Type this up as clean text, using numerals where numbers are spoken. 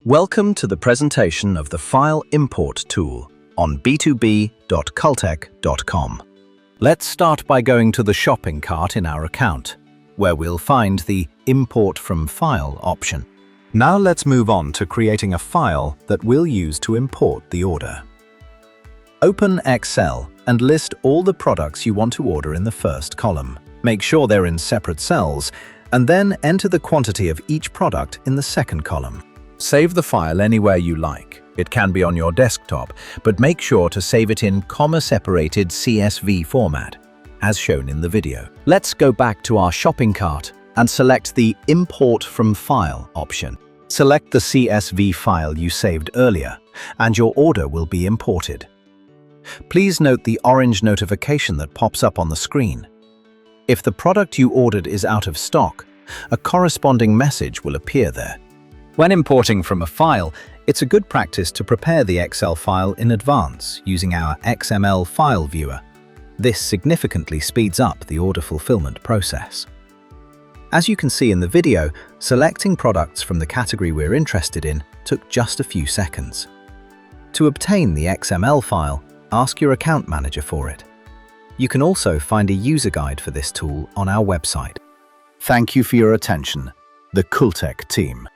Welcome to the presentation of the File Import tool on b2b.qoltec.com. Let's start by going to the shopping cart in our account, where we'll find the Import from File option. Now let's move on to creating a file that we'll use to import the order. Open Excel and list all the products you want to order in the first column. Make sure they're in separate cells, and then enter the quantity of each product in the second column. Save the file anywhere you like. It can be on your desktop, but make sure to save it in comma-separated CSV format, as shown in the video. Let's go back to our shopping cart and select the Import from File option. Select the CSV file you saved earlier, and your order will be imported. Please note the orange notification that pops up on the screen. If the product you ordered is out of stock, a corresponding message will appear there. When importing from a file, it's a good practice to prepare the Excel file in advance using our XML file viewer. This significantly speeds up the order fulfillment process. As you can see in the video, selecting products from the category we're interested in took just a few seconds. To obtain the XML file, ask your account manager for it. You can also find a user guide for this tool on our website. Thank you for your attention, the Qoltec team.